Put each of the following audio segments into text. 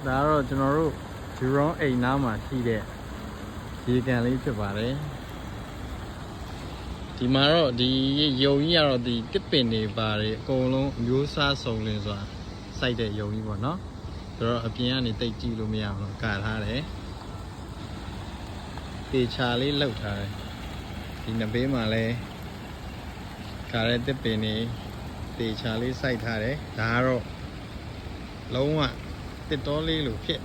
ဒါကတော့ကျွန်တော်တို့ဂျူရွန်အိမ်နားမှာရှိတဲ့ရေကန်လေးဖြစ်ပါတယ်ဒီမှာတော့ဒီယုံကြီးကတော့ဒီတစ်ပင်တွေပါတယ်အကုန်လုံးအမျိုးအစားစုံလင်စွာစိုက်တဲ့ယုံကြီးပေါ့နော်ဆိုတော့အပြင်ကနေတိတ်ကြည့်လို့မရအောင်တော့ကာထားတယ်ပေချာလေးလောက်ထားတယ်ဒီနှစ်ဘေးမှာလဲကာတဲ့တစ်ပင်တွေပေချာလေးစိုက်ထားတယ်ဒါကတော့လုံးဝတစ်တော်လေးလို့ဖြစ်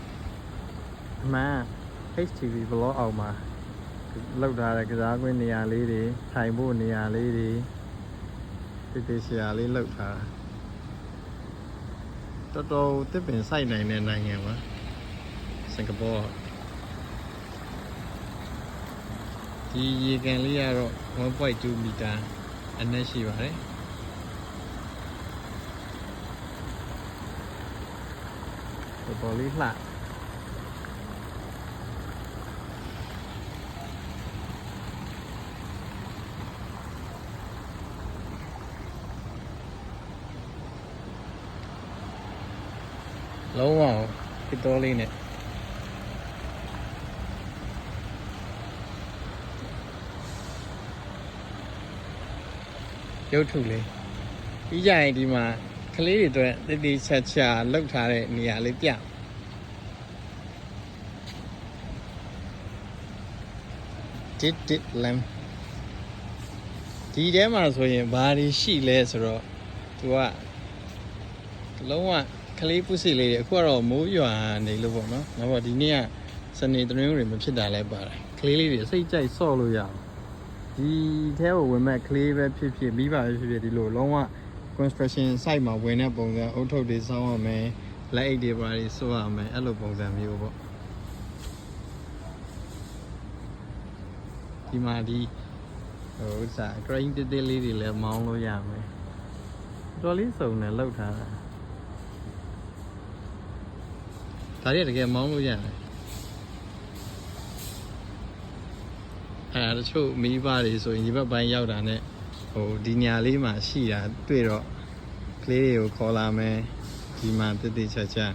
အမှန် HTV vlog အောက်မှာလောက်ထားတဲ့ကစားကွင်းနေရာလေးတွေထိုင်ဖို့နေရာလေးတွေတိတ်ရှာလေးလောက်ထားတော်တော်တစ်ပင်စိုက်နိုင်တဲ့နိုင်ငံပါစင်ကာပူဒီရေကန်လေးကတော့ 1.2 မီတာအနက်ရှိပါတယ်ပေါ်လေးလှလုံးဝဖြစ်တော်လေးနဲ့ရုပ်ထုလေးပြီးကြရင်ဒီမှာကလေးတွေအတွက်တည်တည်ချာချာလောက်ထားတဲ့နေရာလေးပြတစ်လမ်ဒီထဲမှာဆိုရင်ဘာတွေရှိလဲဆိုတော့သူကလုံးဝကလေးပုစီလေးတွေအခုကတော့မိုးရွာနေလို့ပေါ့နော်နောက်တော့ဒီနေ့ကစနေတနင်္ဂနွေမဖြစ်တာလဲပါတယ်ကလေးလေးတွေစိတ်ကြိုက်ဆော့လို့ရအောင်ဒီထဲကိုဝင်မဲ့ကလေးပဲဖြစ်ဖြစ်မိဘပဲဖြစ်ဖြစ်ဒီလိုလုံးဝ construction site မှာဝင်တဲ့ပုံစံအုတ်ထုတ်တွေစောင်းရမယ်လက်အိတ်တွေပါတွေစို့ရမယ်အဲ့လိုပုံစံမျိုးပေါ့ဒီမှာဒီဟိုစား green တေးသေးလေးတွေလည်းမောင်းလို့ရမယ်တော်လေးစုံနဲ့လောက်ထားတာဒါတွေတကယ်မောင်းလို့ရတယ်တချို့မိဘတွေဆိုရင်ဒီဘက်ပိုင်းရောက်တာနဲ့ဟိုဒီညာလေးမှာရှိတာတွေ့တော့ကလေးတွေကိုခေါ်လာမယ်ဒီမှာတည်တည်ချာချာ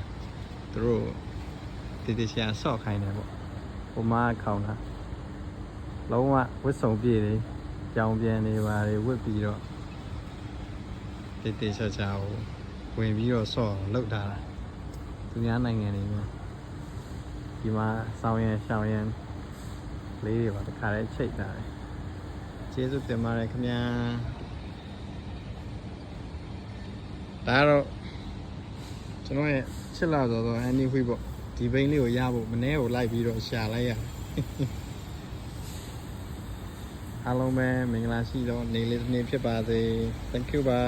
သူတို့တည်တည်ချာဆော့ခိုင်းတယ်ပေါ့ဟိုမှာခေါင်းတာလုံးဝဝတ်စုံပြည့်တွေကြောင်ပြန်နေပါတွေဝတ်ပြီးတော့တည်တည်ချာချာကိုဝင်ပြီးတော့ဆော့လောက်ထားတာသူများနိုင်ငံတွေမှာဒီမှာဆောင်းရံရှောင်းရံလေးတွေပါတခါတည်းချိတ်ထားတယ်ကျေးဇူးတင်ပါတယ်ခင်ဗျာဒါတော့ကျွန်တော်ရဲ့ချစ်လာတော့အန်နီဝီပေါ့ဒီဘိန်းလေးကိုရဖို့မနေ့ကိုလိုက်ပြီးတော့ရှာလိုက်ရတယ်အားလုံးပဲမင်္ဂလာရှိတော့နေလေးတစ်နေ့ဖြစ်ပါစေ thank you ပါ